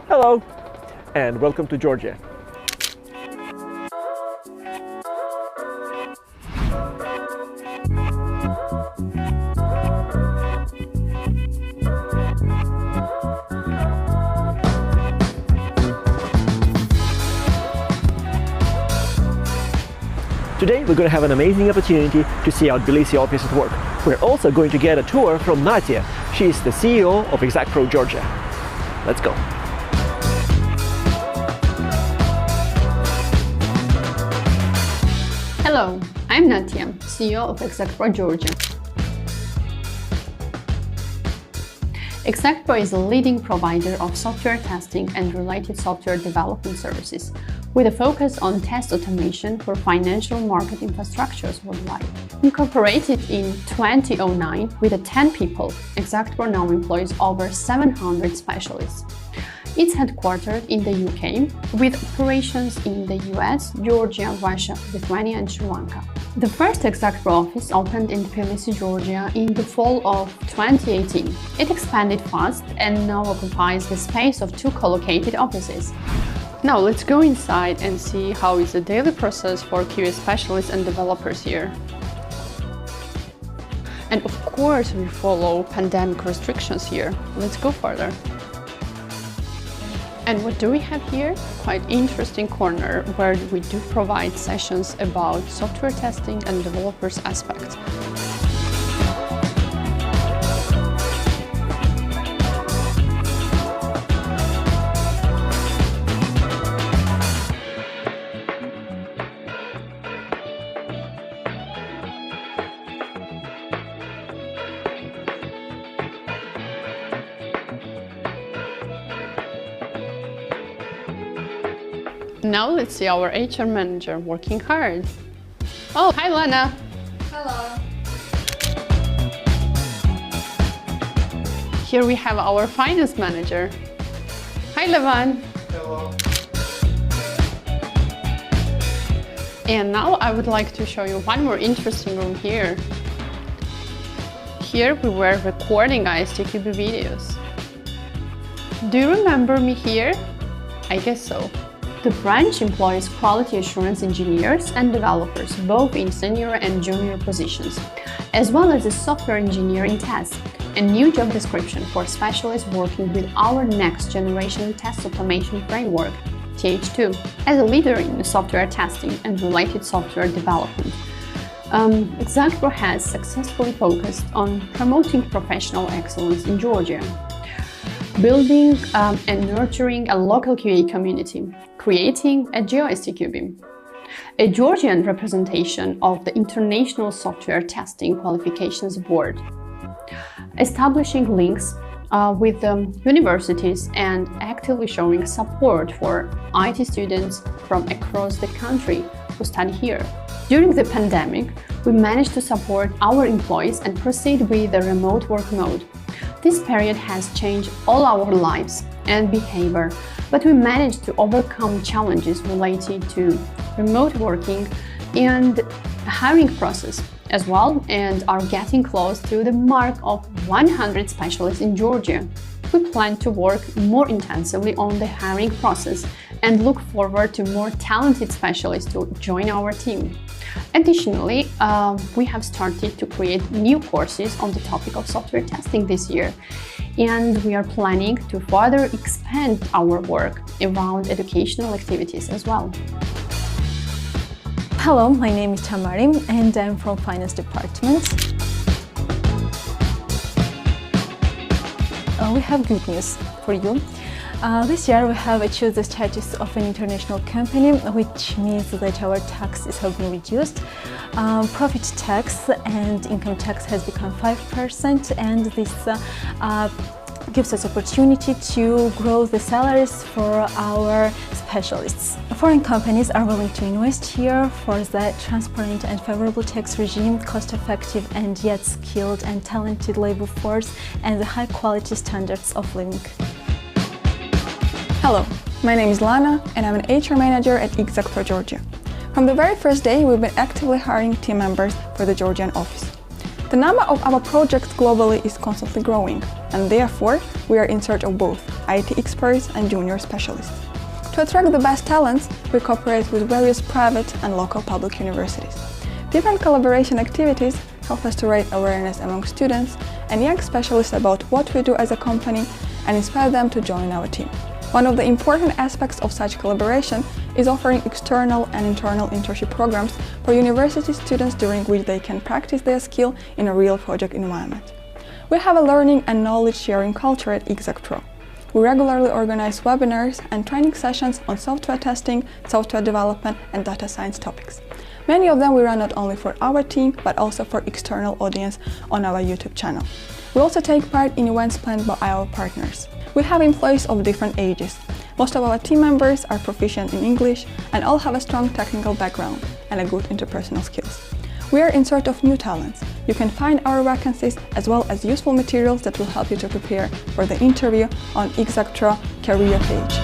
Hello, and welcome to Georgia. Today we're going to have an amazing opportunity to see our Tbilisi office at work. We're also going to get a tour from Natia. She's the CEO of Exactpro Georgia. Let's go. Hello, I'm Natia, CEO of Exactpro Georgia. Exactpro is a leading provider of software testing and related software development services, with a focus on test automation for financial market infrastructures worldwide. Incorporated in 2009 with 10 people, Exactpro now employs over 700 specialists. It's headquartered in the UK, with operations in the US, Georgia, Russia, Lithuania and Sri Lanka. The first Exactpro office opened in Tbilisi, Georgia in the fall of 2018. It expanded fast and now occupies the space of 2 co-located offices. Now let's go inside and see how is the daily process for QA specialists and developers here. And of course we follow pandemic restrictions here. Let's go further. And what do we have here? Quite interesting corner where we do provide sessions about software testing and developers aspects. Now let's see our HR manager working hard. Oh, hi Lana. Hello. Here we have our finance manager. Hi Levan. Hello. And now I would like to show you one more interesting room here. Here we were recording ISTQB videos. Do you remember me here? I guess so. The branch employs quality assurance engineers and developers, both in senior and junior positions, as well as a software engineer in test, a new job description for specialists working with our next generation test automation framework, TH2, as a leader in software testing and related software development. Exactpro has successfully focused on promoting professional excellence in Georgia, building and nurturing a local QA community, creating a ISTQB, a Georgian representation of the International Software Testing Qualifications Board, establishing links with universities and actively showing support for IT students from across the country who study here. During the pandemic, we managed to support our employees and proceed with the remote work mode. This period has changed all our lives and behavior, but we managed to overcome challenges related to remote working and hiring process as well, and are getting close to the mark of 100 specialists in Georgia. We plan to work more intensively on the hiring process and look forward to more talented specialists to join our team. Additionally, we have started to create new courses on the topic of software testing this year, and we are planning to further expand our work around educational activities as well. Hello, my name is Tamari and I'm from Finance Department. We have good news for you. This year we have achieved the status of an international company, which means that our taxes have been reduced. Profit tax and income tax has become 5%, and this gives us opportunity to grow the salaries for our specialists. Foreign companies are willing to invest here for the transparent and favorable tax regime, cost-effective and yet skilled and talented labor force, and the high-quality standards of living. Hello, my name is Lana and I'm an HR manager at Exactpro Georgia. From the very first day, we've been actively hiring team members for the Georgian office. The number of our projects globally is constantly growing, and therefore we are in search of both IT experts and junior specialists. To attract the best talents, we cooperate with various private and local public universities. Different collaboration activities help us to raise awareness among students and young specialists about what we do as a company and inspire them to join our team. One of the important aspects of such collaboration is offering external and internal internship programs for university students during which they can practice their skill in a real project environment. We have a learning and knowledge sharing culture at Exactpro. We regularly organize webinars and training sessions on software testing, software development, and data science topics. Many of them we run not only for our team, but also for external audience on our YouTube channel. We also take part in events planned by our partners. We have employees of different ages. Most of our team members are proficient in English and all have a strong technical background and a good interpersonal skills. We are in search of new talents. You can find our vacancies as well as useful materials that will help you to prepare for the interview on Exactpro career page.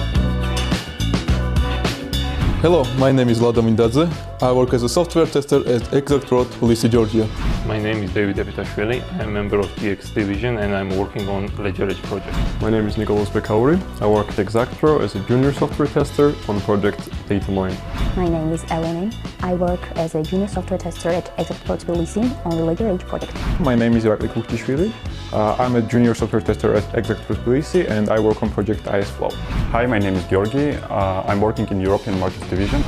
Hello, my name is Vlado Mindadze. I work as a software tester at Exactpro, Tbilisi, Georgia. My name is David Epitashvili. I'm a member of GX division and I'm working on Ledger Edge project. My name is Nicholas Bekauri. I work at Exactpro as a junior software tester on project Data Mine. My name is Eleni. I work as a junior software tester at Exactpro Tbilisi on the Ledger Edge project. My name is Irakli Kuhtishvili. I'm a junior software tester at Exactpro Tbilisi and I work on project ISFlow. Hi, my name is Georgi. I'm working in European Markets Division.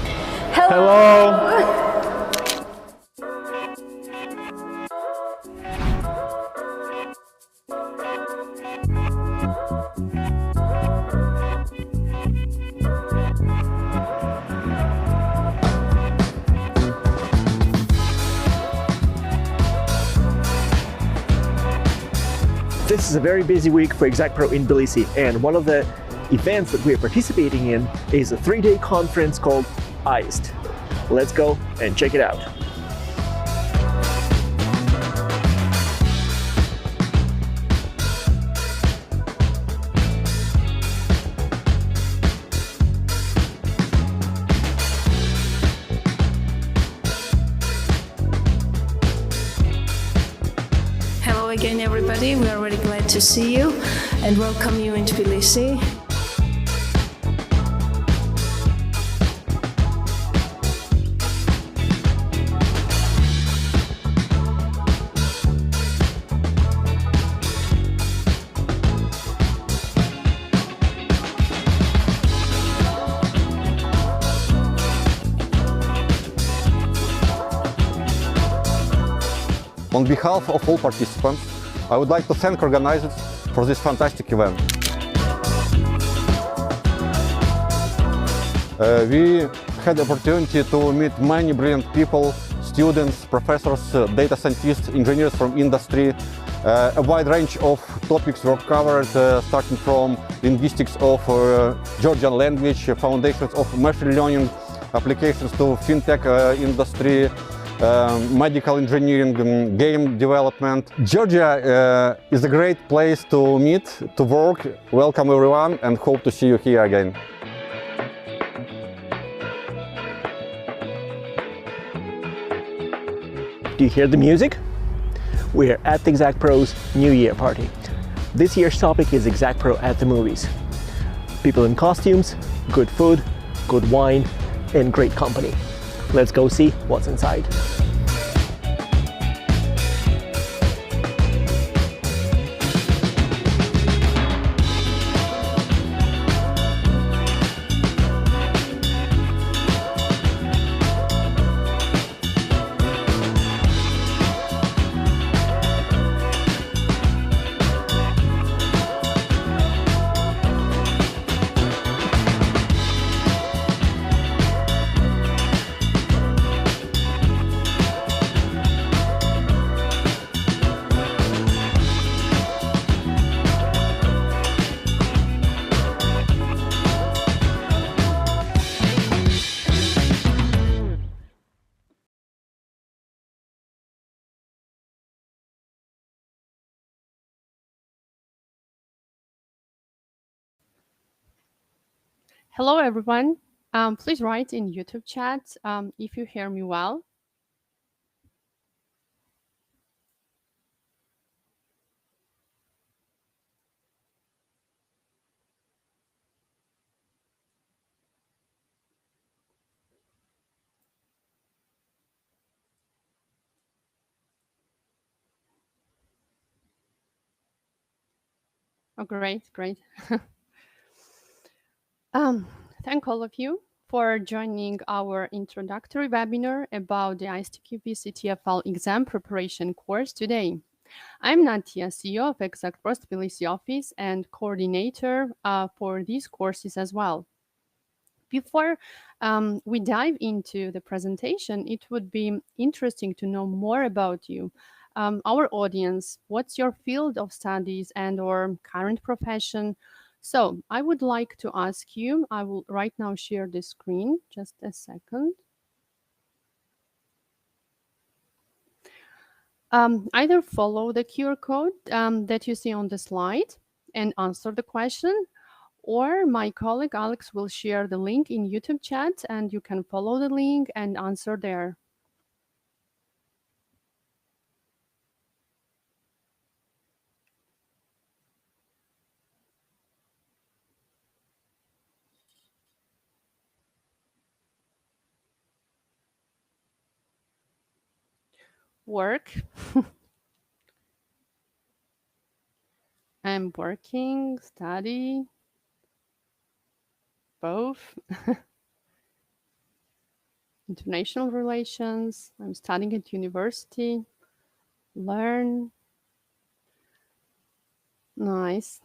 Hello! This is a very busy week for Exactpro in Tbilisi, and one of the events that we're participating in is a 3-day conference called IST. Let's go and check it out. Hello again, everybody. We are very glad to see you and welcome you in Tbilisi. On behalf of all participants, I would like to thank organizers for this fantastic event. We had the opportunity to meet many brilliant people, students, professors, data scientists, engineers from industry. A wide range of topics were covered, starting from linguistics of Georgian language, foundations of machine learning, applications to fintech industry, medical engineering, game development. Georgia is a great place to meet, to work. Welcome everyone and hope to see you here again. Do you hear the music? We're at the Exactpro's New Year party. This year's topic is Exactpro at the movies. People in costumes, good food, good wine, and great company. Let's go see what's inside. Hello, everyone. Please write in YouTube chat if you hear me well. Oh, great, great. Thank all of you for joining our introductory webinar about the ISTQB CTFL exam preparation course today. I'm Natia, CEO of Exactpro Tbilisi office and coordinator for these courses as well. Before we dive into the presentation, it would be interesting to know more about you. Our audience, what's your field of studies and or current profession? So I would like to ask you, I will right now share the screen, just a second. Either follow the QR code that you see on the slide and answer the question, or my colleague Alex will share the link in YouTube chat and you can follow the link and answer there. Work. I'm working, study, both. International relations. I'm studying at university. Learn. Nice.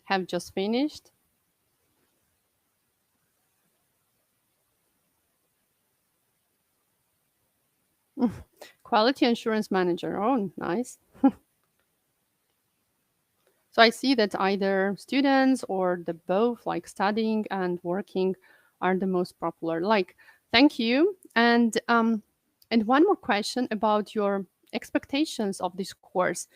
Have just finished. Quality assurance manager. Oh, nice. So I see that either students or the both, like studying and working, are the most popular. Like, thank you. And one more question about your expectations of this course.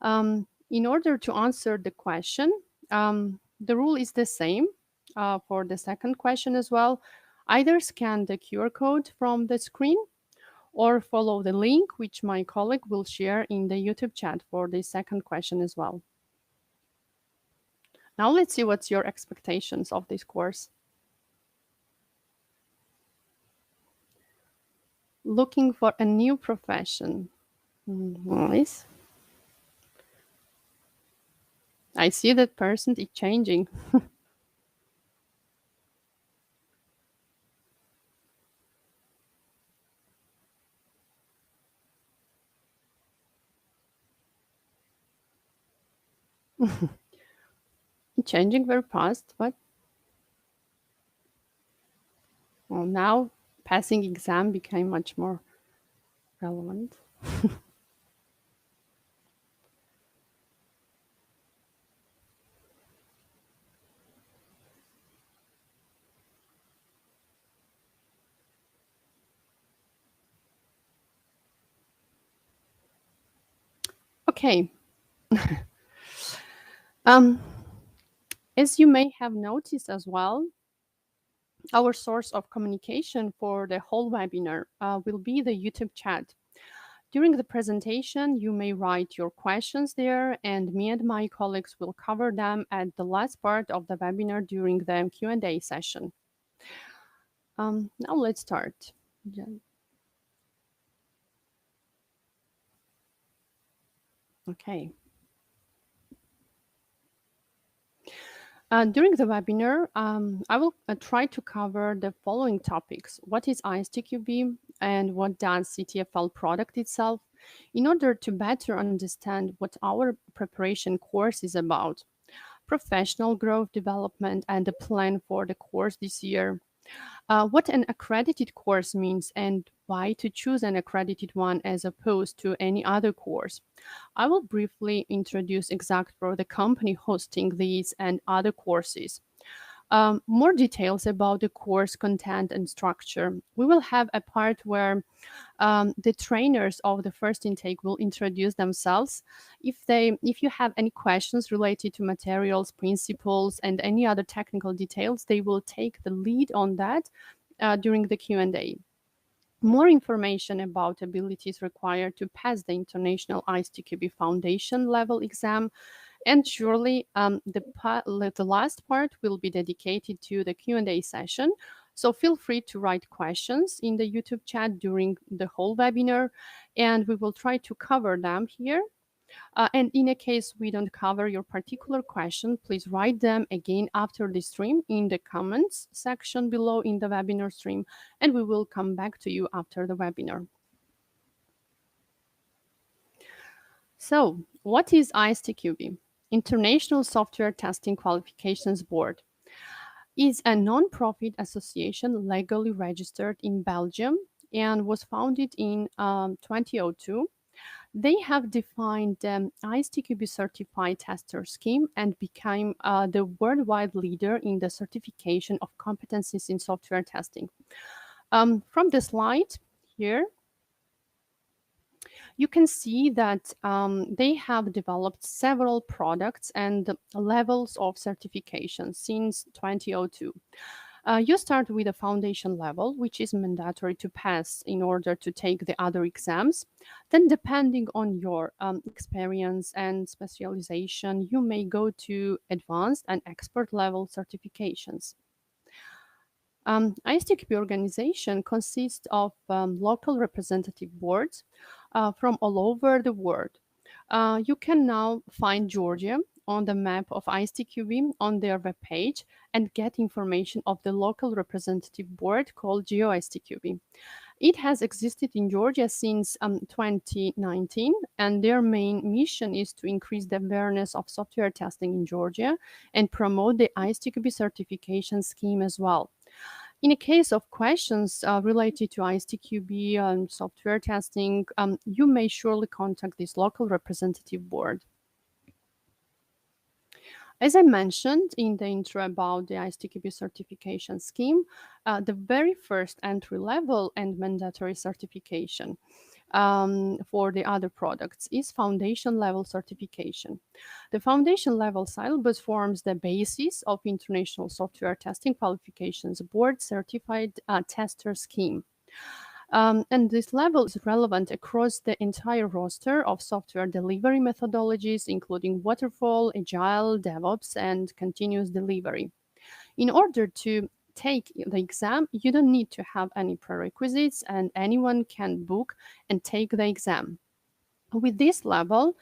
In order to answer the question, the rule is the same for the second question as well. Either scan the QR code from the screen or follow the link, which my colleague will share in the YouTube chat for the second question as well. Now let's see what's your expectations of this course. Looking for a new profession. Nice. I see that percent is changing. Changing very fast, but well, now passing exam became much more relevant. Okay. As you may have noticed as well, our source of communication for the whole webinar will be the YouTube chat. During the presentation, you may write your questions there, and me and my colleagues will cover them at the last part of the webinar during the Q&A session. Now let's start. Okay. During the webinar, I will try to cover the following topics. What is ISTQB and what does CTFL product itself, in order to better understand what our preparation course is about, professional growth development and the plan for the course this year, what an accredited course means and why to choose an accredited one as opposed to any other course. I will briefly introduce Exactpro, the company hosting these and other courses. More details about the course content and structure. We will have a part where the trainers of the first intake will introduce themselves. If you have any questions related to materials, principles, and any other technical details, they will take the lead on that during the Q&A. More information about abilities required to pass the International ISTQB Foundation level exam. And surely the last part will be dedicated to the Q&A session. So feel free to write questions in the YouTube chat during the whole webinar, and we will try to cover them here. And in a case we don't cover your particular question, please write them again after the stream in the comments section below in the webinar stream, and we will come back to you after the webinar. So, what is ISTQB? International Software Testing Qualifications Board is a non-profit association legally registered in Belgium and was founded in 2002. They have defined the ISTQB certified tester scheme and became the worldwide leader in the certification of competencies in software testing. From the slide here, you can see that they have developed several products and levels of certification since 2002. You start with a foundation level, which is mandatory to pass in order to take the other exams. Then, depending on your experience and specialization, you may go to advanced and expert level certifications. ISTQB organization consists of local representative boards from all over the world. You can now find Georgia on the map of ISTQB on their webpage and get information of the local representative board called GeoISTQB. It has existed in Georgia since 2019, and their main mission is to increase the awareness of software testing in Georgia and promote the ISTQB certification scheme as well. In a case of questions related to ISTQB and software testing, you may surely contact this local representative board. As I mentioned in the intro about the ISTQB certification scheme, the very first entry level and mandatory certification for the other products is foundation level certification. The foundation level syllabus forms the basis of International Software Testing Qualifications Board Certified Tester Scheme. And this level is relevant across the entire roster of software delivery methodologies, including waterfall, agile, DevOps, and continuous delivery. In order to take the exam, you don't need to have any prerequisites, and anyone can book and take the exam. With this level,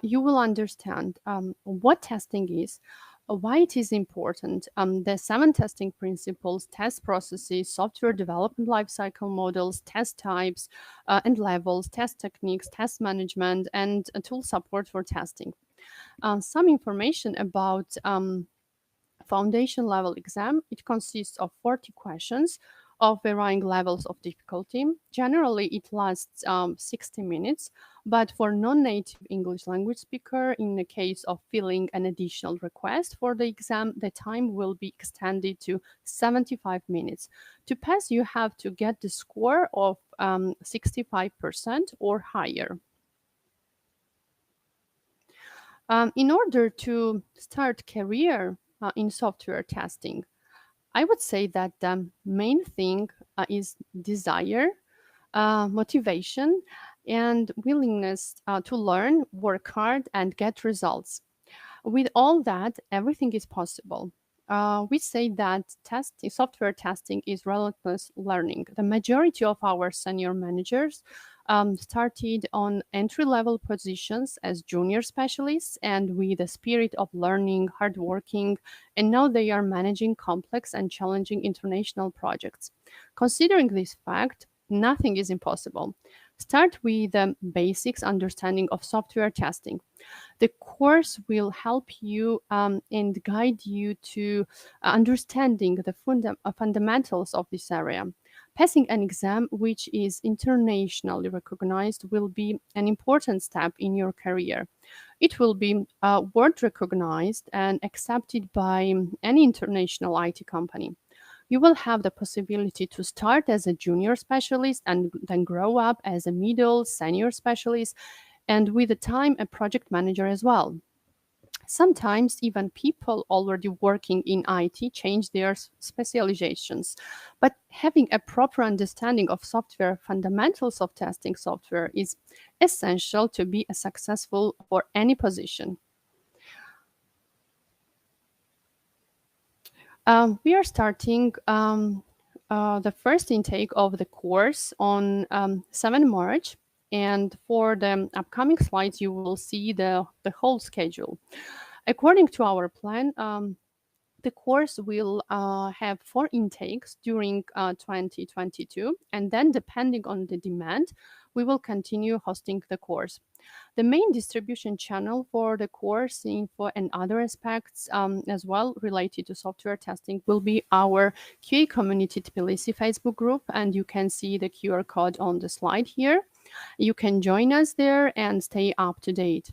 you will understand what testing is, why it is important, the 7 testing principles, test processes, software development lifecycle models, test types and levels, test techniques, test management, and tool support for testing. Some information about foundation level exam. It consists of 40 questions of varying levels of difficulty. Generally, it lasts 60 minutes, but for non-native English language speaker, in the case of filling an additional request for the exam, the time will be extended to 75 minutes. To pass, you have to get the score of 65% or higher. In order to start career in software testing, I would say that the main thing is desire, motivation, and willingness to learn, work hard, and get results. With all that, everything is possible. We say that software testing is relentless learning. The majority of our senior managers started on entry-level positions as junior specialists and with a spirit of learning, hardworking, and now they are managing complex and challenging international projects. Considering this fact, nothing is impossible. Start with the basics understanding of software testing. The course will help you and guide you to understanding the fundamentals of this area. Passing an exam which is internationally recognized will be an important step in your career. It will be world recognized and accepted by any international IT company. You will have the possibility to start as a junior specialist and then grow up as a middle senior specialist, and with the time a project manager as well. Sometimes even people already working in IT change their specializations, but having a proper understanding of software fundamentals of testing software is essential to be successful for any position. We are starting the first intake of the course on 7 March. And for the upcoming slides, you will see the whole schedule. According to our plan, the course will have 4 intakes during 2022, and then depending on the demand, we will continue hosting the course. The main distribution channel for the course info and other aspects as well related to software testing will be our QA Community Tbilisi Facebook group, and you can see the QR code on the slide here. You can join us there and stay up to date.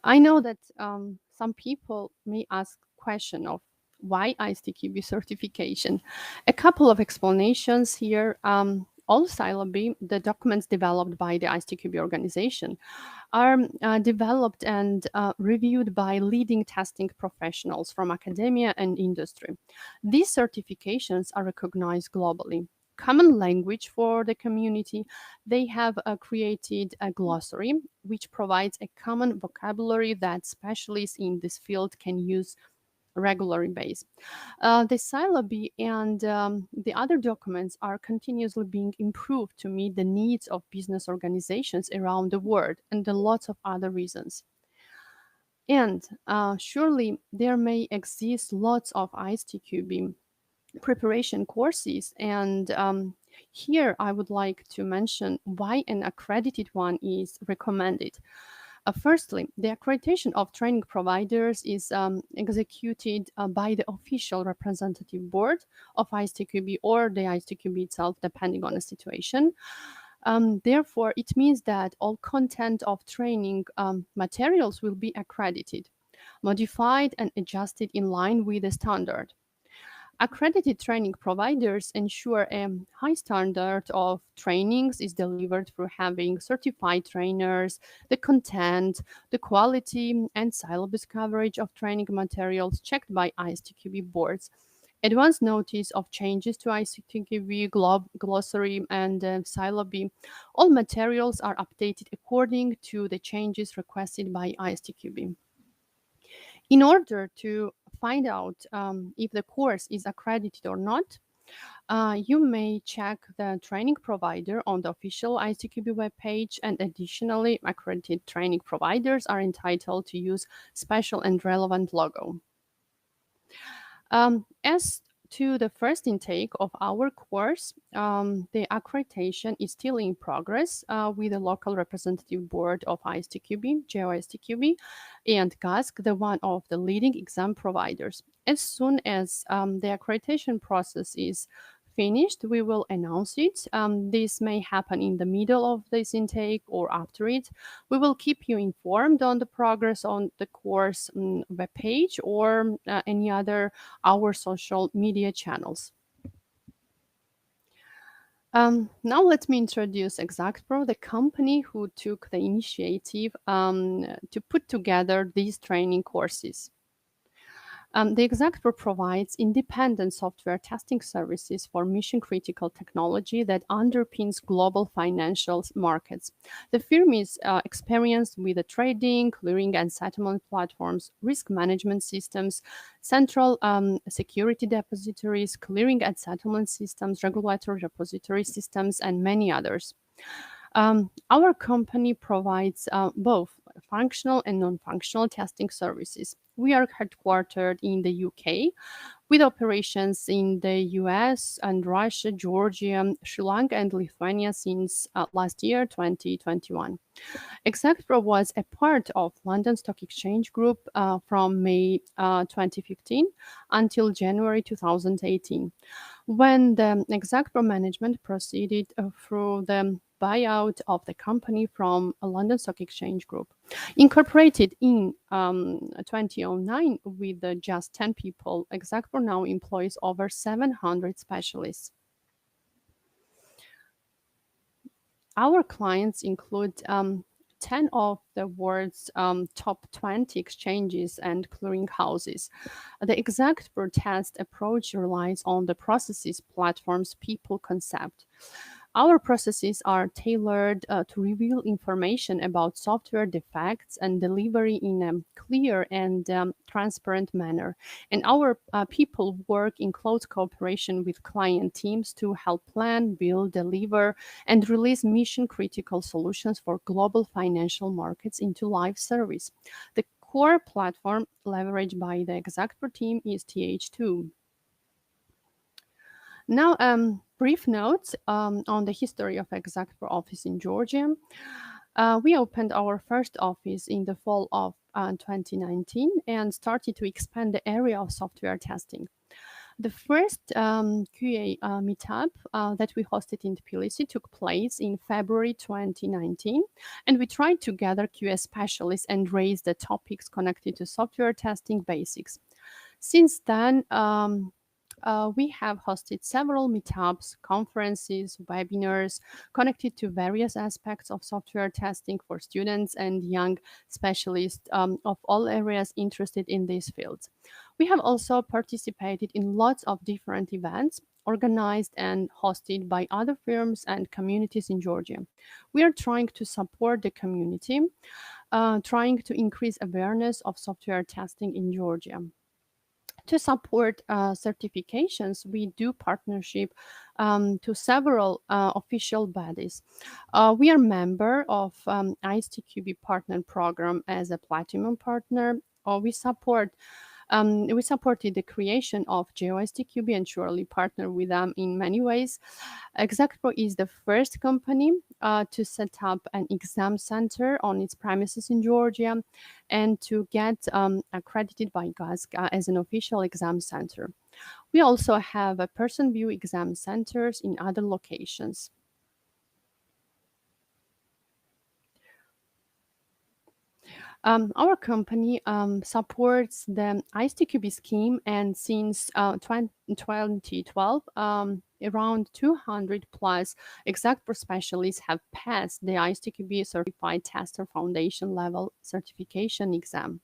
I know that some people may ask question of why ISTQB certification. A couple of explanations here. All syllabi, the documents developed by the ISTQB organization, are developed and reviewed by leading testing professionals from academia and industry. These certifications are recognized globally. Common language for the community, they have created a glossary which provides a common vocabulary that specialists in this field can use regularly base. The syllabi and the other documents are continuously being improved to meet the needs of business organizations around the world and lots of other reasons. And surely there may exist lots of ISTQB preparation courses, and here I would like to mention why an accredited one is recommended. Firstly, the accreditation of training providers is executed by the official representative board of ISTQB or the ISTQB itself, depending on the situation. Therefore, it means that all content of training materials will be accredited, modified, and adjusted in line with the standard. Accredited training providers ensure a high standard of trainings is delivered through having certified trainers, the content, the quality, and syllabus coverage of training materials checked by ISTQB boards. Advance notice of changes to ISTQB glossary and syllabi. All materials are updated according to the changes requested by ISTQB. In order to find out if the course is accredited or not, you may check the training provider on the official ISTQB webpage, and additionally, accredited training providers are entitled to use special and relevant logo. As to the first intake of our course, the accreditation is still in progress with the local representative board of ISTQB, GeoISTQB, and GASC, the one of the leading exam providers. As soon as the accreditation process is finished, we will announce it. This may happen in the middle of this intake or after it. We will keep you informed on the progress on the course webpage or any other our social media channels. Now let me introduce Exactpro, the company who took the initiative to put together these training courses. The Exactpro provides independent software testing services for mission-critical technology that underpins global financial markets. The firm is experienced with the trading, clearing, and settlement platforms, risk management systems, central security depositories, clearing and settlement systems, regulatory repository systems, and many others. Our company provides both functional and non-functional testing services. We are headquartered in the UK with operations in the US and Russia, Georgia, Sri Lanka, and Lithuania since last year, 2021. Exactpro was a part of London Stock Exchange Group from May 2015 until January 2018, when the Exactpro management proceeded through the buyout of the company from a London Stock Exchange Group. Incorporated in 2009 with just 10 people, Exactpro now employs over 700 specialists. Our clients include 10 of the world's top 20 exchanges and clearing houses. The Exactpro test approach relies on the processes, platforms, people concept. Our processes are tailored to reveal information about software defects and delivery in a clear and transparent manner. And our people work in close cooperation with client teams to help plan, build, deliver, and release mission-critical solutions for global financial markets into live service. The core platform leveraged by the Exactpro team is TH2. Now, brief notes on the history of Exactpro office in Georgia. We opened our first office in the fall of 2019 and started to expand the area of software testing. The first QA meetup that we hosted in Tbilisi took place in February 2019, and we tried to gather QA specialists and raise the topics connected to software testing basics. Since then, we have hosted several meetups, conferences, webinars connected to various aspects of software testing for students and young specialists of all areas interested in these fields. We have also participated in lots of different events organized and hosted by other firms and communities in Georgia. We are trying to support the community, trying to increase awareness of software testing in Georgia. To support certifications, we do partnership to several official bodies. We are member of ISTQB partner program as a platinum partner. We supported the creation of GeoISTQB and surely partner with them in many ways. Exactpro is the first company to set up an exam center on its premises in Georgia and to get accredited by GASC as an official exam center. We also have a person view exam centers in other locations. Our company supports the ISTQB scheme, and since 2012, around 200 plus Exactpro specialists have passed the ISTQB Certified Tester Foundation level certification exam.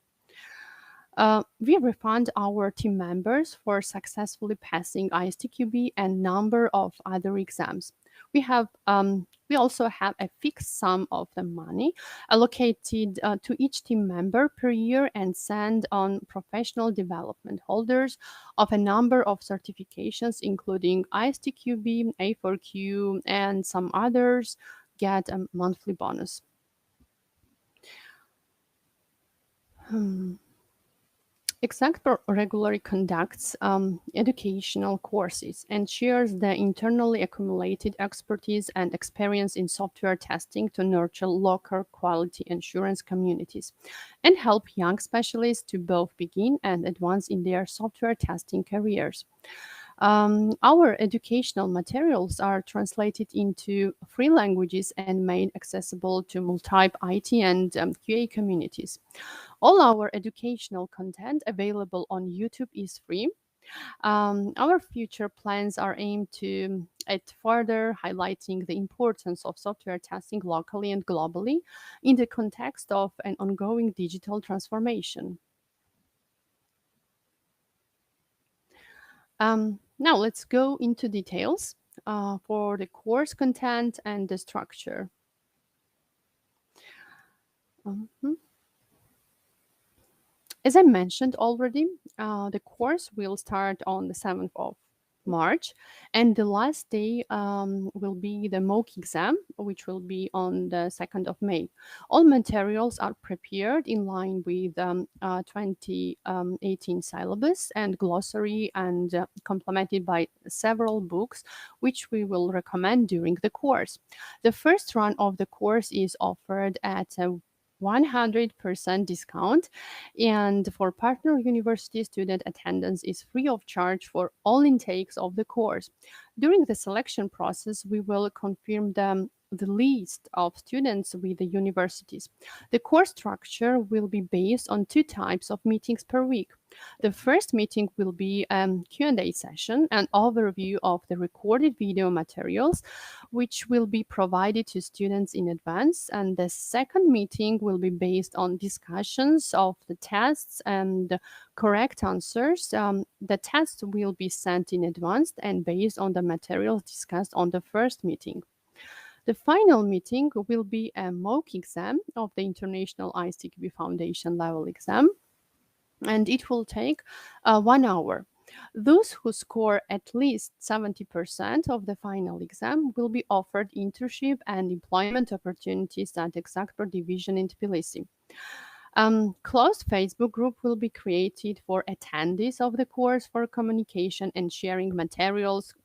We refund our team members for successfully passing ISTQB and number of other exams. We also have a fixed sum of the money allocated to each team member per year and sent on professional development holders of a number of certifications, including ISTQB, A4Q, and some others, get a monthly bonus. Exactpro regularly conducts educational courses and shares the internally accumulated expertise and experience in software testing to nurture local quality assurance communities and help young specialists to both begin and advance in their software testing careers. Our educational materials are translated into 3 languages and made accessible to multi IT and QA communities. All our educational content available on YouTube is free. Our future plans are aimed at further highlighting the importance of software testing locally and globally in the context of an ongoing digital transformation. Now let's go into details for the course content and the structure. As I mentioned already, the course will start on the 7th of March, and the last day will be the mock exam, which will be on the 2nd of May. All materials are prepared in line with 2018 syllabus and glossary and complemented by several books, which we will recommend during the course. The first run of the course is offered at a 100% discount, and for partner university, student attendance is free of charge for all intakes of the course. During the selection process, we will confirm the list of students with the universities. The course structure will be based on 2 types of meetings per week. The first meeting will be a Q&A session, an overview of the recorded video materials, which will be provided to students in advance. And the second meeting will be based on discussions of the tests and correct answers. The tests will be sent in advance and based on the materials discussed on the first meeting. The final meeting will be a mock exam of the International ISTQB Foundation level exam, and it will take 1 hour. Those who score at least 70% of the final exam will be offered internship and employment opportunities at Exactpro division in Tbilisi. Closed Facebook group will be created for attendees of the course for communication and sharing materials,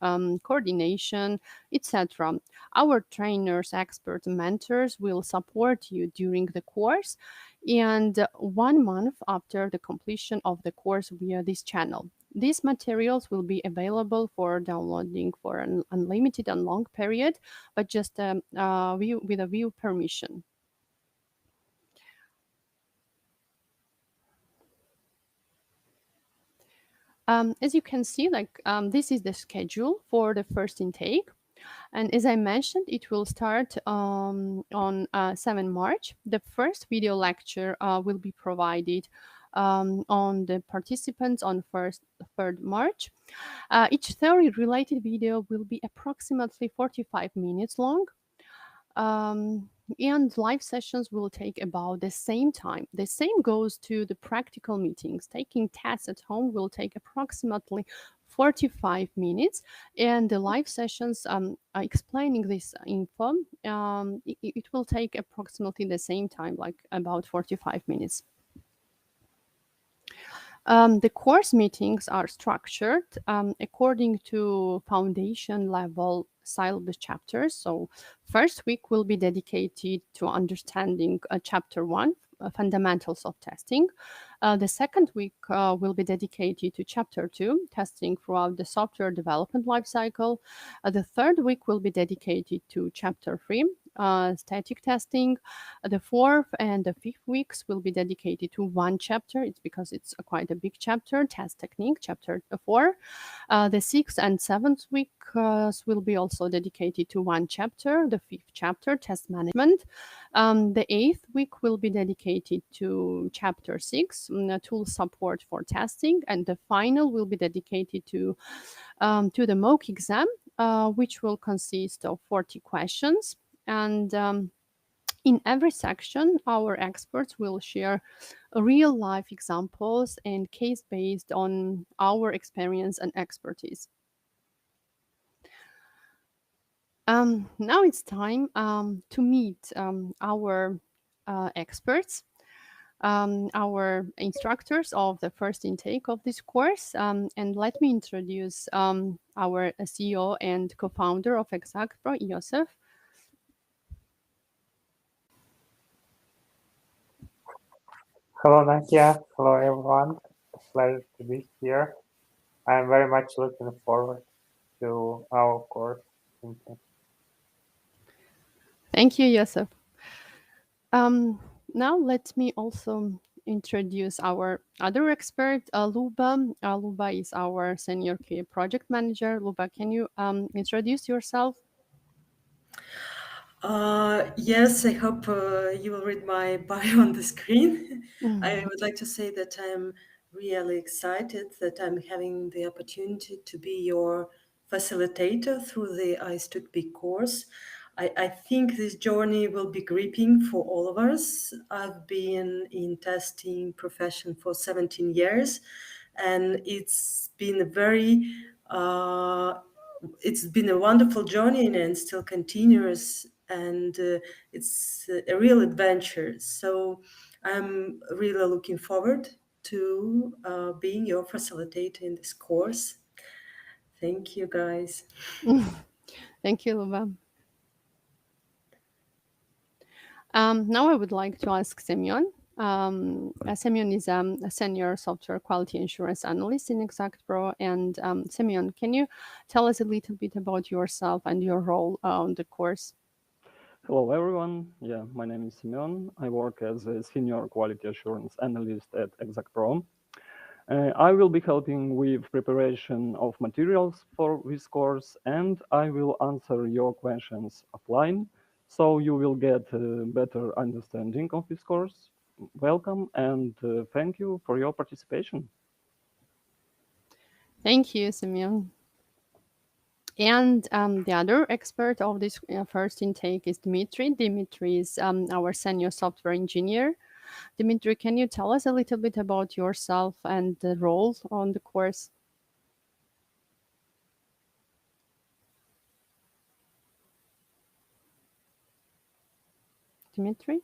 coordination, etc. Our trainers, experts, mentors will support you during the course and 1 month after the completion of the course via this channel. These materials will be available for downloading for an unlimited and long period, but just with a view permission. As you can see, this is the schedule for the first intake. And as I mentioned, it will start on 7 March. The first video lecture will be provided on the participants on 3rd March. Each theory-related video will be approximately 45 minutes long. And live sessions will take about the same time. The same goes to the practical meetings. Taking tests at home will take approximately 45 minutes, and the live sessions explaining this info, it will take approximately the same time, like about 45 minutes. The course meetings are structured according to foundation level syllabus chapters. So first week will be dedicated to understanding chapter 1, fundamentals of testing. The second week will be dedicated to chapter 2, testing throughout the software development lifecycle. The third week will be dedicated to chapter 3, static testing. The fourth and the fifth weeks will be dedicated to one chapter. It's because it's quite a big chapter, test technique, chapter 4. The sixth and seventh week will be also dedicated to one chapter, the fifth chapter, test management. The eighth week will be dedicated to chapter 6, tool support for testing. And the final will be dedicated to the mock exam, which will consist of 40 questions. And in every section, our experts will share real-life examples and case based on our experience and expertise. Now it's time to meet our experts, our instructors of the first intake of this course. And let me introduce our CEO and co-founder of Exactpro, Joseph. Hello, Nakia. Hello, everyone. It's a pleasure to be here. I'm very much looking forward to our course. Thank you. Thank you, Joseph. Now let me also introduce our other expert, Luba. Luba is our senior QA project manager. Luba, can you introduce yourself? Yes, I hope you will read my bio on the screen. I would like to say that I'm really excited that I'm having the opportunity to be your facilitator through the ISTQB course. I think this journey will be gripping for all of us. I've been in testing profession for 17 years, and it's been a wonderful journey and still continues, and it's a real adventure. So I'm really looking forward to being your facilitator in this course. Thank you, guys. Thank you, Luba. Now I would like to ask Semyon. Semyon is a senior software quality assurance analyst in Exactpro. And Semyon, can you tell us a little bit about yourself and your role on the course? Hello, everyone. Yeah, my name is Semyon. I work as a senior quality assurance analyst at Exactpro. I will be helping with preparation of materials for this course, and I will answer your questions offline, so you will get a better understanding of this course. Welcome, and thank you for your participation. Thank you, Semyon. And the other expert of this first intake is Dmitry. Dmitry is our senior software engineer. Dmitry, can you tell us a little bit about yourself and the role on the course? Dmitry?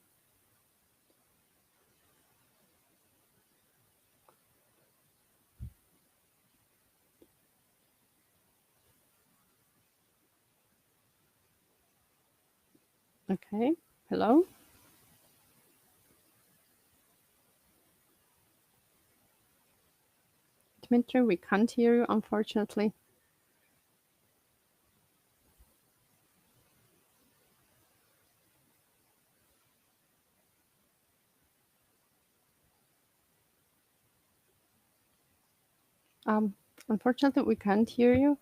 Okay, hello? Dmitry, we can't hear you, unfortunately. Unfortunately, we can't hear you.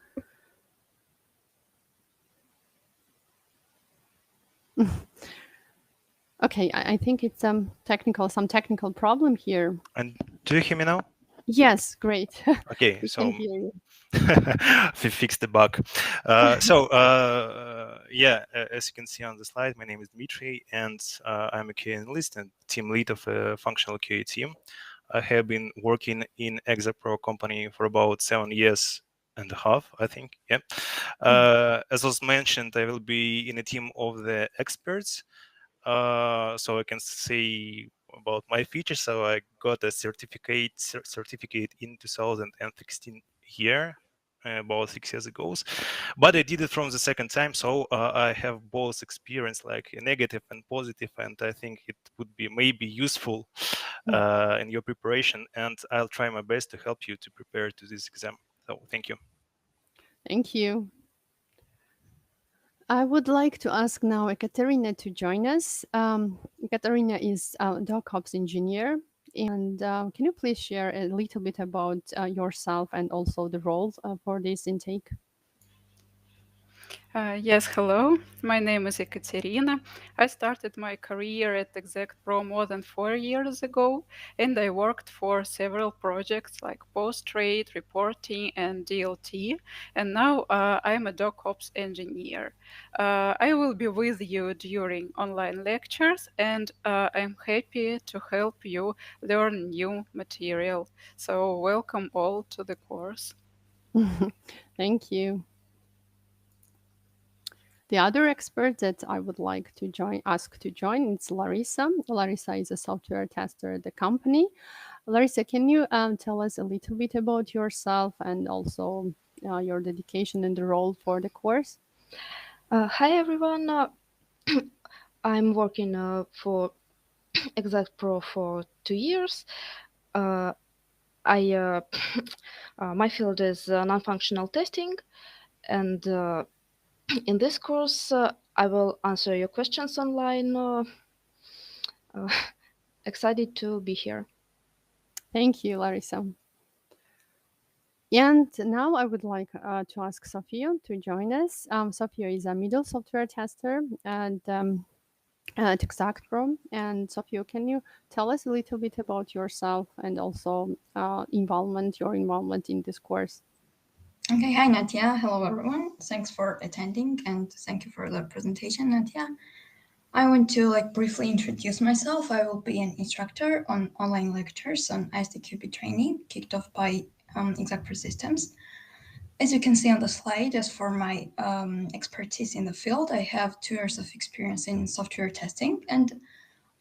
Okay, I think it's some technical problem here. And do you hear me now? Yes, great. Okay, We so can hear you. we fixed the bug. Yeah, as you can see on the slide, my name is Dmitry, and I'm a QA analyst and team lead of a functional QA team. I have been working in Exactpro company for about 7 years and a half, I think. Yeah. As was mentioned, I will be in a team of the experts. So I can say about my features. So I got a certificate in 2016 here, about 6 years ago, but I did it from the second time. So I have both experience, like negative and positive, and I think it would be maybe useful in your preparation. And I'll try my best to help you to prepare to this exam. So thank you. Thank you. I would like to ask now Ekaterina to join us. Ekaterina is a DocOps engineer. And can you please share a little bit about yourself and also the role for this intake? Yes, hello. My name is Ekaterina. I started my career at Exactpro more than 4 years ago, and I worked for several projects like post-trade, reporting, and DLT. And now I'm a DocOps engineer. I will be with you during online lectures, and I'm happy to help you learn new material. So welcome all to the course. Thank you. The other expert that I would like to ask to join is Larissa. Larissa is a software tester at the company. Larissa, can you tell us a little bit about yourself and also your dedication and the role for the course? Hi everyone. I'm working for Exactpro for 2 years. My field is non-functional testing, and in this course, I will answer your questions online. Excited to be here. Thank you, Larissa. And now I would like to ask Sofia to join us. Sofia is a middle software tester at Exactpro. And Sofia, can you tell us a little bit about yourself and also your involvement in this course? Okay, hi Nadia. Hello everyone. Thanks for attending and thank you for the presentation, Nadia. I want to briefly introduce myself. I will be an instructor on online lectures on ISTQB training kicked off by Exactpro Systems. As you can see on the slide, as for my expertise in the field, I have 2 years of experience in software testing, and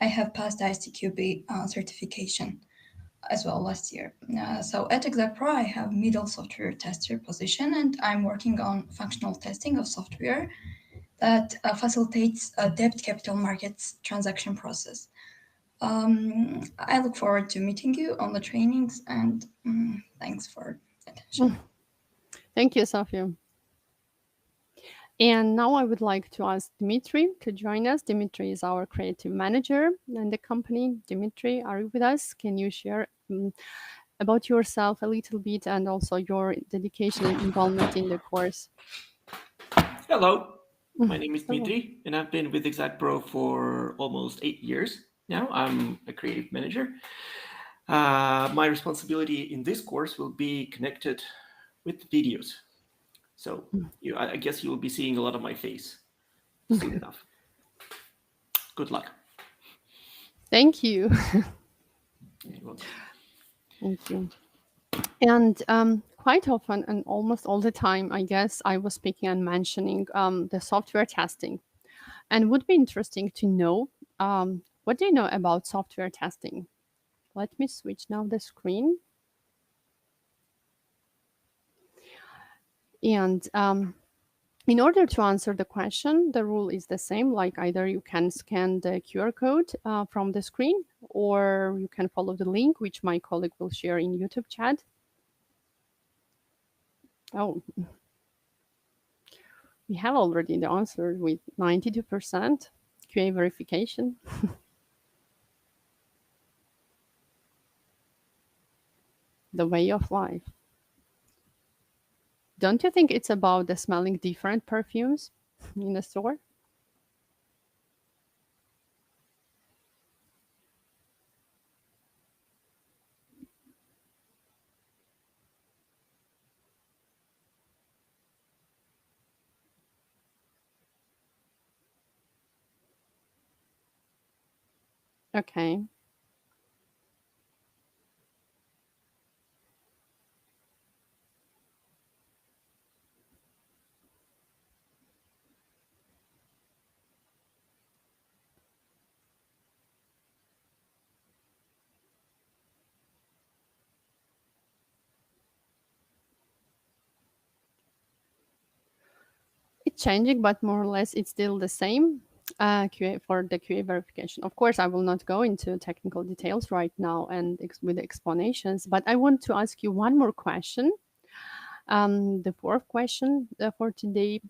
I have passed ISTQB certification as well last year. So at Exactpro, I have middle software tester position, and I'm working on functional testing of software that facilitates a debt capital markets transaction process. I look forward to meeting you on the trainings, and thanks for attention. Thank you, Sofia. And now I would like to ask Dmitry to join us. Dmitry is our creative manager in the company. Dmitry, are you with us? Can you share about yourself a little bit and also your dedication and involvement in the course? Hello, my name is Dmitry, and I've been with Exactpro for almost 8 years now. I'm a creative manager. My responsibility in this course will be connected with videos. So I guess you will be seeing a lot of my face soon enough. Good luck. Thank you. You're welcome. Thank you. And quite often, and almost all the time, I guess, I was speaking and mentioning the software testing. And would be interesting to know, what do you know about software testing? Let me switch now the screen. And in order to answer the question, the rule is the same, like either you can scan the QR code from the screen, or you can follow the link, which my colleague will share in YouTube chat. Oh, we have already the answer with 92% QA verification. The way of life. Don't you think it's about the smelling different perfumes in the store? Okay. It's changing, but more or less it's still the same QA for the QA verification. Of course, I will not go into technical details right now and with explanations, but I want to ask you one more question. The fourth question for today,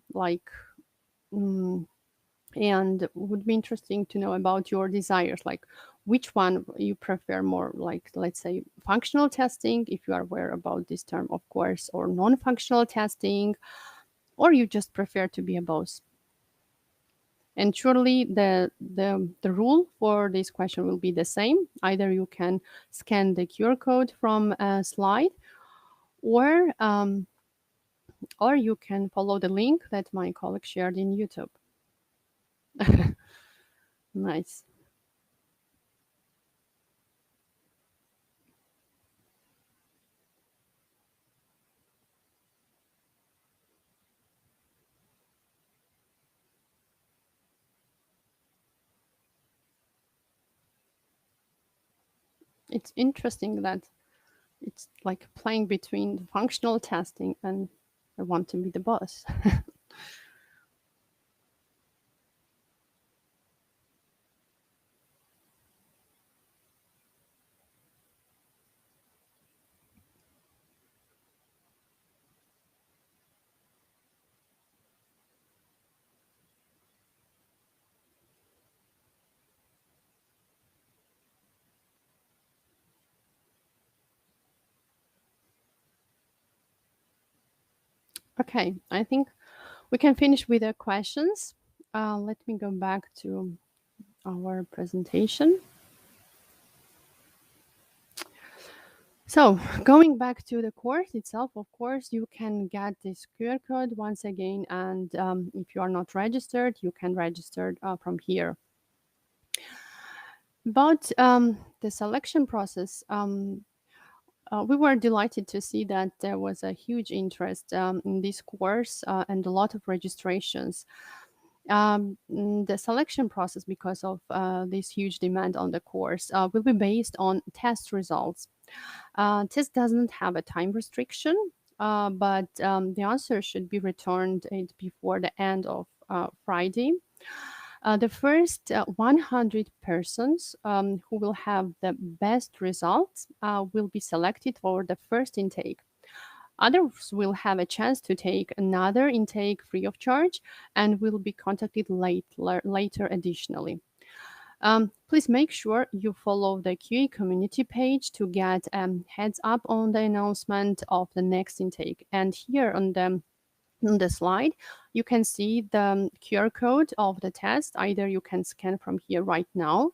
and would be interesting to know about your desires, like which one you prefer more, like let's say functional testing, if you are aware about this term, of course, or non-functional testing, or you just prefer to be a both. And surely the rule for this question will be the same. Either you can scan the QR code from a slide, or you can follow the link that my colleague shared in YouTube. Nice. It's interesting that it's like playing between the functional testing and I want to be the boss. Okay, I think we can finish with the questions. Let me go back to our presentation. So going back to the course itself, of course, you can get this QR code once again. And if you are not registered, you can register from here. About the selection process, we were delighted to see that there was a huge interest in this course and a lot of registrations. The selection process, because of this huge demand on the course, will be based on test results. Test doesn't have a time restriction, but the answer should be returned before the end of Friday. The first 100 persons who will have the best results will be selected for the first intake. Others will have a chance to take another intake free of charge and will be contacted later additionally. Please make sure you follow the QA community page to get heads up on the announcement of the next intake. And here on the slide, you can see the QR code of the test. Either you can scan from here right now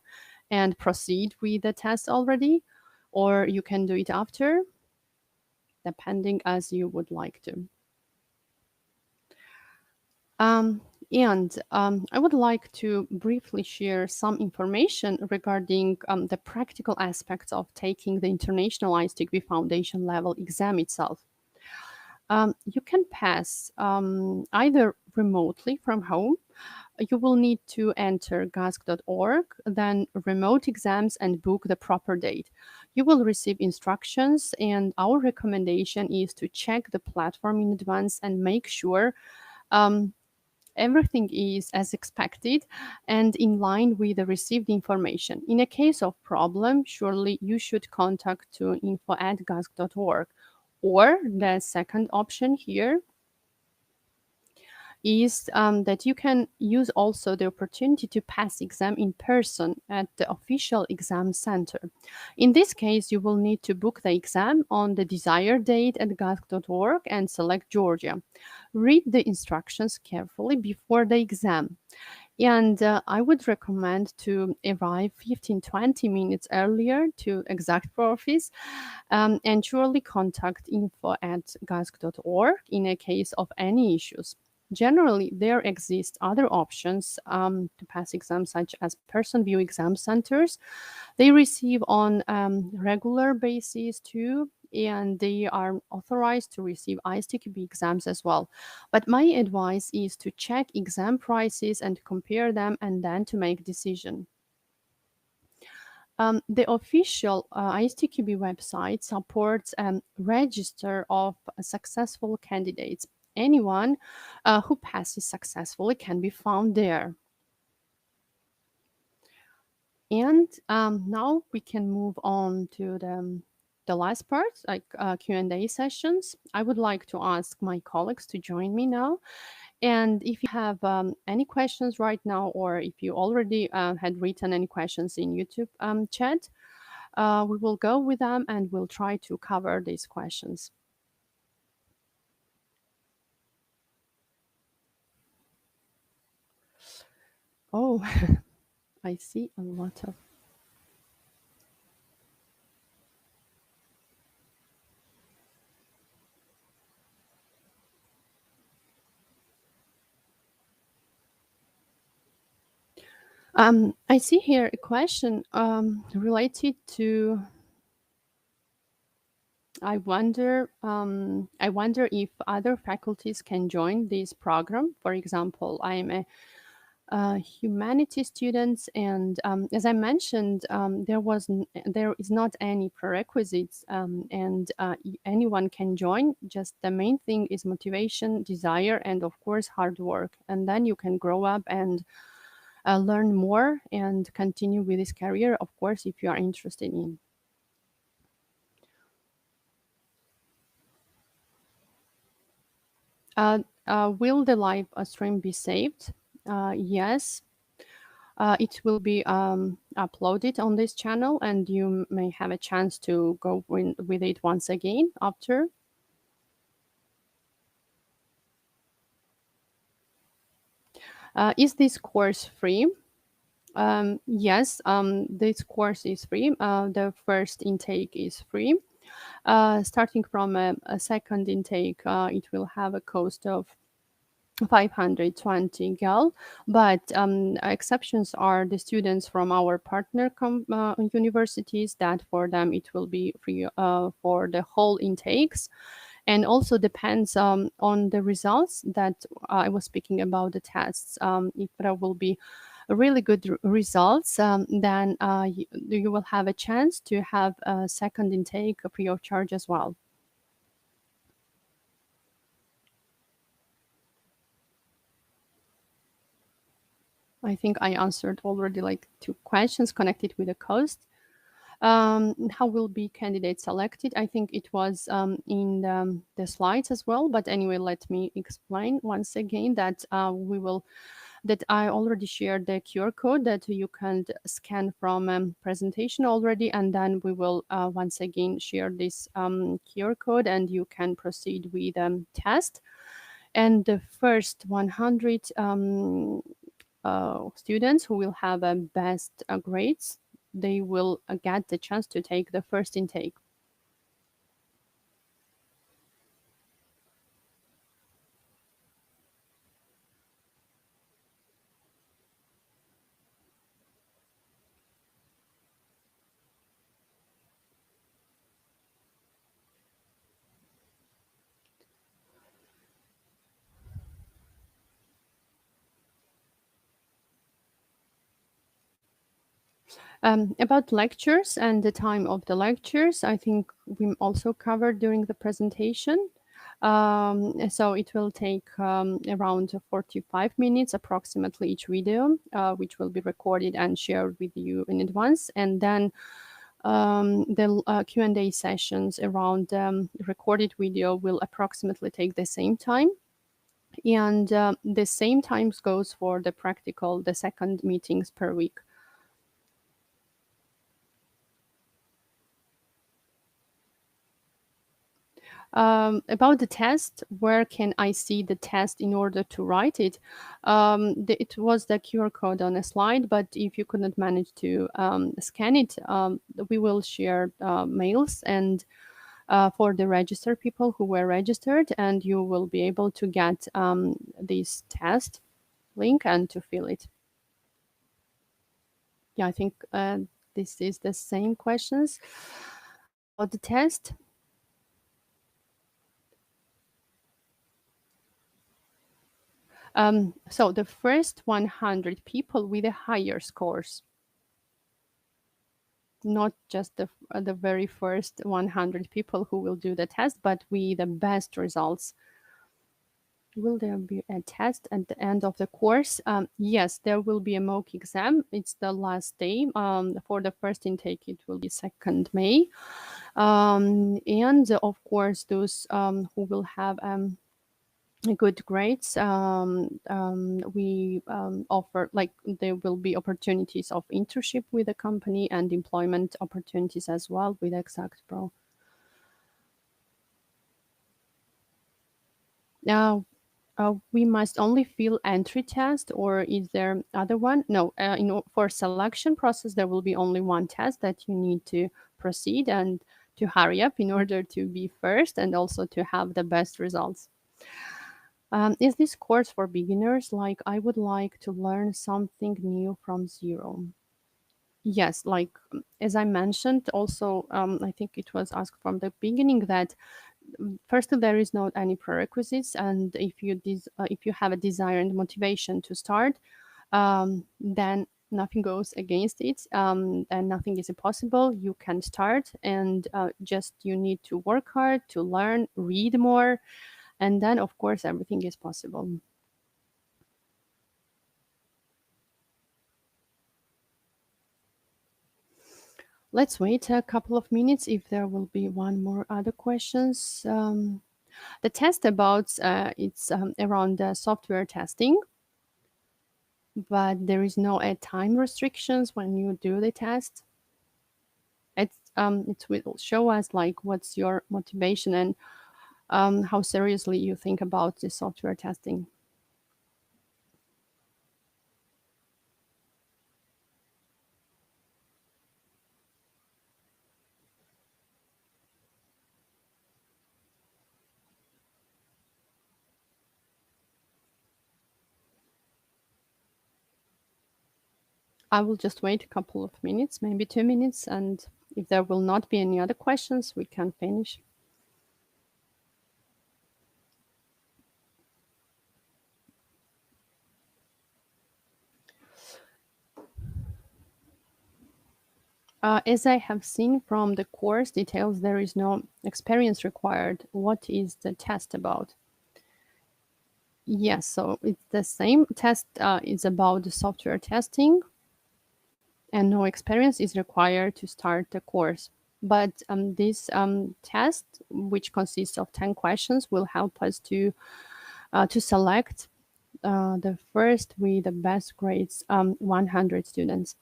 and proceed with the test already, or you can do it after, depending as you would like to. I would like to briefly share some information regarding the practical aspects of taking the International ISTQB Foundation level exam itself. You can pass either remotely from home. You will need to enter gask.org, then remote exams, and book the proper date. You will receive instructions, and our recommendation is to check the platform in advance and make sure everything is as expected and in line with the received information. In a case of problem, surely you should contact to info@gask.org. Or the second option here is that you can use also the opportunity to pass exam in person at the official exam center. In this case, you will need to book the exam on the desired date at gask.org and select Georgia. Read the instructions carefully before the exam. And I would recommend to arrive 15-20 minutes earlier to Exactpro office and surely contact info@gask.org in a case of any issues. Generally, there exist other options to pass exams, such as person view exam centers. They receive on regular basis too, and they are authorized to receive ISTQB exams as well. But my advice is to check exam prices and compare them, and then to make decision. The official ISTQB website supports register of successful candidates. Anyone who passes successfully can be found there. And now we can move on to the last part, like Q&A sessions. I would like to ask my colleagues to join me now. And if you have any questions right now, or if you already had written any questions in YouTube chat, we will go with them and we'll try to cover these questions. Oh, I see a lot of. I see here a question related to. I wonder if other faculties can join this program. For example, I am a humanities student, and as I mentioned, there is not any prerequisites, and anyone can join. Just the main thing is motivation, desire, and of course hard work. And then you can grow up and learn more and continue with this career, of course, if you are interested in. Will the live stream be saved? Yes. It will be uploaded on this channel, and you may have a chance to go with it once again after. Is this course free? Yes, this course is free. The first intake is free. Starting from a second intake, it will have a cost of 520 GAL, but exceptions are the students from our partner universities, that for them it will be free for the whole intakes. And also depends on the results that I was speaking about, the tests. If there will be really good results, then you will have a chance to have a second intake free of charge as well. I think I answered already like 2 questions connected with the cost. How will be candidates selected? I think it was in the slides as well, but anyway, let me explain once again that I already shared the QR code that you can scan from presentation already, and then we will once again share this QR code, and you can proceed with test. And the first 100 students who will have best grades, they will get the chance to take the first intake. About lectures and the time of the lectures, I think we also covered during the presentation. So it will take around 45 minutes approximately each video, which will be recorded and shared with you in advance. And then the Q&A sessions around recorded video will approximately take the same time. And the same times goes for the practical, the second meetings per week. About the test, where can I see the test in order to write it? It was the QR code on a slide, but if you couldn't manage to scan it, we will share mails and for the registered people who were registered, and you will be able to get this test link and to fill it. Yeah, I think this is the same questions about the test. So the first 100 people with the higher scores, not just the very first 100 people who will do the test, but with the best results. Will there be a test at the end of the course? Yes, there will be a mock exam. It's the last day. For the first intake, it will be 2nd May. And of course, those who will have good grades, we offer, like, there will be opportunities of internship with the company and employment opportunities as well with Exactpro. Now, we must only fill entry test, or is there other one? No, for selection process, there will be only one test that you need to proceed and to hurry up in order to be first and also to have the best results. Is this course for beginners? Like, I would like to learn something new from zero. Yes, like as I mentioned, also I think it was asked from the beginning that first there is not any prerequisites, and if you have a desire and motivation to start, then nothing goes against it, and nothing is impossible. You can start, and just you need to work hard to learn, read more, and then of course everything is possible. Let's wait a couple of minutes if there will be one more other questions. The test about it's around software testing, but there is no time restrictions when you do the test. It will show us like what's your motivation and how seriously you think about the software testing. I will just wait a couple of minutes, maybe 2 minutes, and if there will not be any other questions, we can finish. As I have seen from the course details, there is no experience required. What is the test about? Yes, so it's the same test. Is about the software testing, and no experience is required to start the course. But this test, which consists of 10 questions, will help us to select the first with the best grades, 100 students.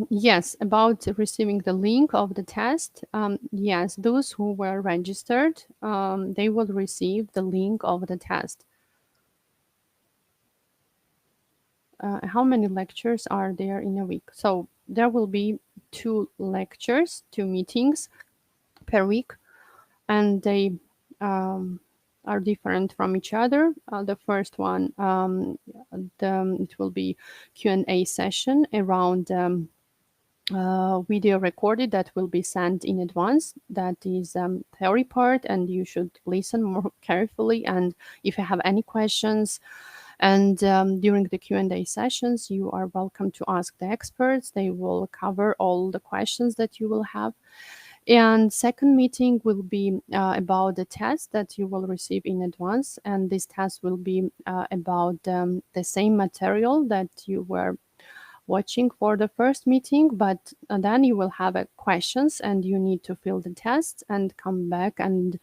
Yes, about receiving the link of the test. Yes, those who were registered, they will receive the link of the test. How many lectures are there in a week? So there will be 2 lectures, 2 meetings per week, and they are different from each other. The first one, it will be Q&A session around video recorded that will be sent in advance. That is theory part, and you should listen more carefully. And if you have any questions, and during the Q&A sessions, you are welcome to ask the experts. They will cover all the questions that you will have. And second meeting will be about the test that you will receive in advance. And this test will be about the same material that you were watching for the first meeting, but then you will have questions, and you need to fill the test and come back and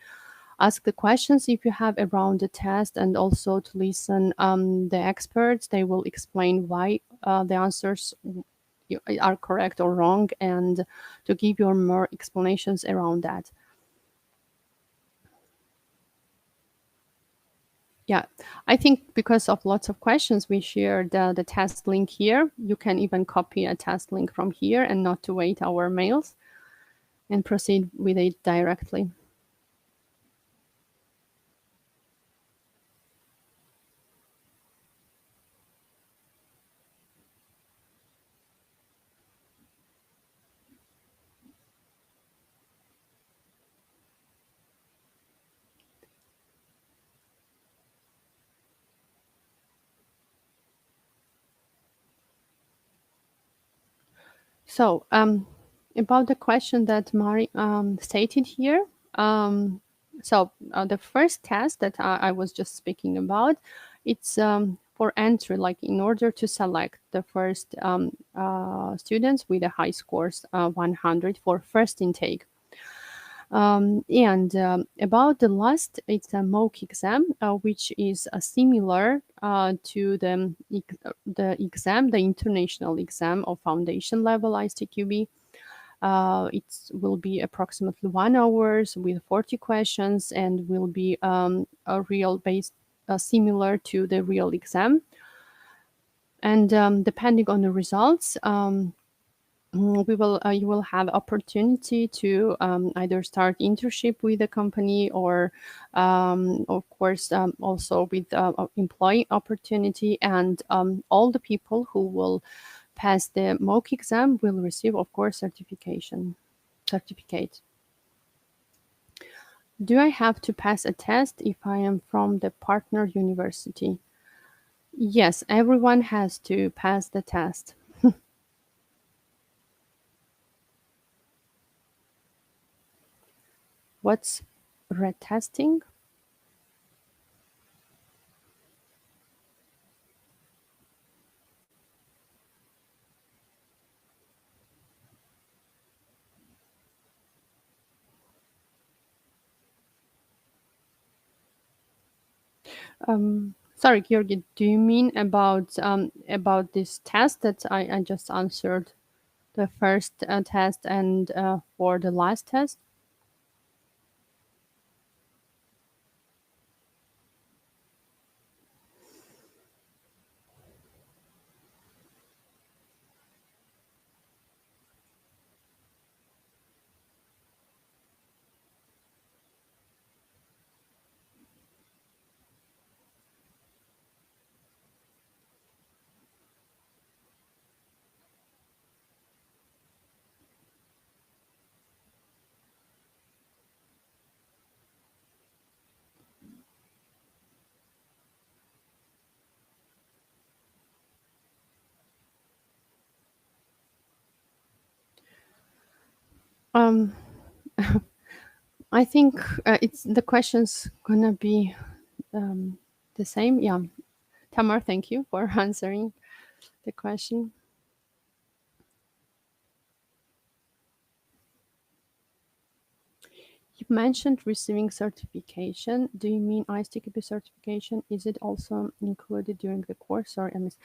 ask the questions if you have around the test, and also to listen the experts. They will explain why the answers are correct or wrong, and to give you more explanations around that. Yeah, I think because of lots of questions, we shared the test link here. You can even copy a test link from here and not to wait our mails, and proceed with it directly. So about the question that Mari stated here, the first test that I was just speaking about, it's for entry, like in order to select the first students with a high scores 100 for first intake. About the last, it's a mock exam, which is similar to the exam, the international exam of foundation level ISTQB. It will be approximately 1 hour with 40 questions, and will be a real based similar to the real exam. And depending on the results, you will have opportunity to either start internship with the company, or of course also with employee opportunity. And all the people who will pass the mock exam will receive, of course, certificate. Do I have to pass a test if I am from the partner university? Yes, everyone has to pass the test. What's retesting? Sorry, Georgi, do you mean about this test that I just answered, the first test, and for the last test? I think it's the question's gonna be the same. Yeah, Tamar, thank you for answering the question. You mentioned receiving certification. Do you mean ISTQB certification? Is it also included during the course, or MS?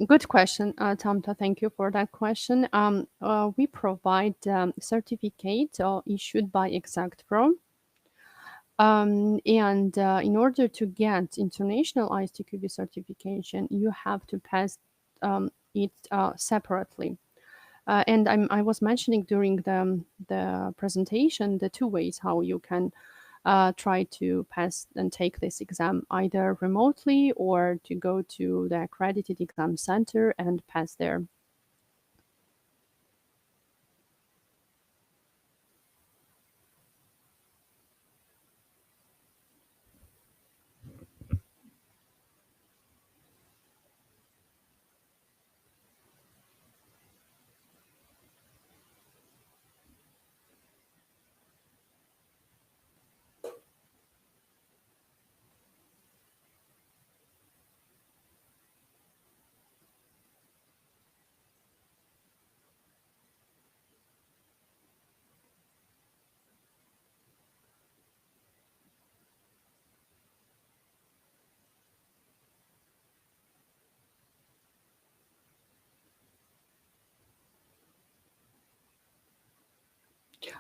Good question, Tamta. Thank you for that question. We provide certificate issued by Exactpro. And in order to get international ISTQB certification, you have to pass it separately. And I was mentioning during the presentation the two ways how you can try to pass and take this exam either remotely or to go to the accredited exam center and pass there.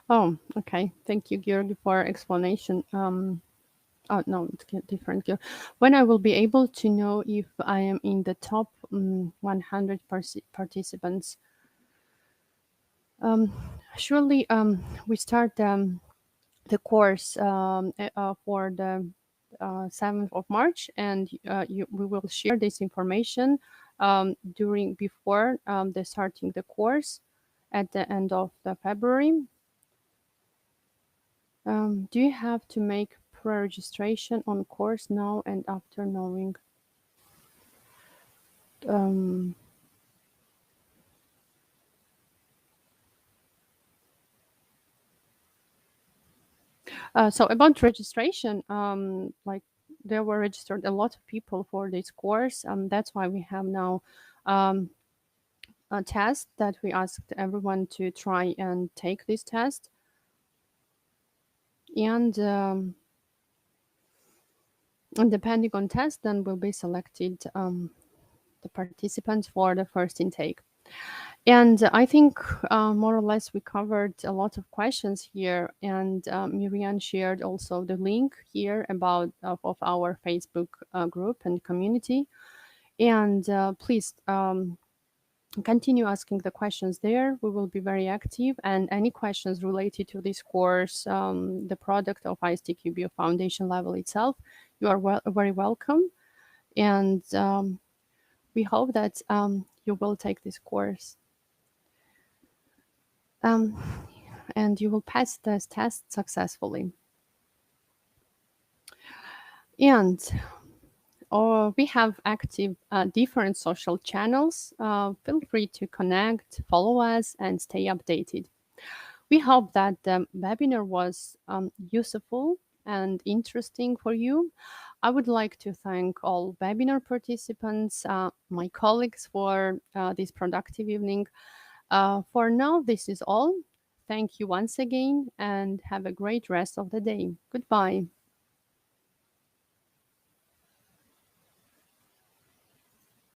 Oh, okay. Thank you, Georgi, for explanation. Oh, no, it's different. When I will be able to know if I am in the top 100 participants? Surely we start the course for the 7th of March, and we will share this information before the starting the course at the end of the February. Do you have to make pre-registration on course now and after knowing? So about registration, like there were registered a lot of people for this course. That's why we have now a test that we asked everyone to try and take this test. And depending on test, then will be selected the participants for the first intake. And I think more or less we covered a lot of questions here, and Miriam shared also the link here about of our Facebook group and community. And please continue asking the questions there. We will be very active, and any questions related to this course, the product of ISTQB foundation level itself, you are very welcome. And we hope that you will take this course. And you will pass this test successfully. And we have active different social channels. Feel free to connect, follow us, and stay updated. We hope that the webinar was useful and interesting for you. I would like to thank all webinar participants, my colleagues for this productive evening. For now, this is all. Thank you once again and have a great rest of the day. Goodbye.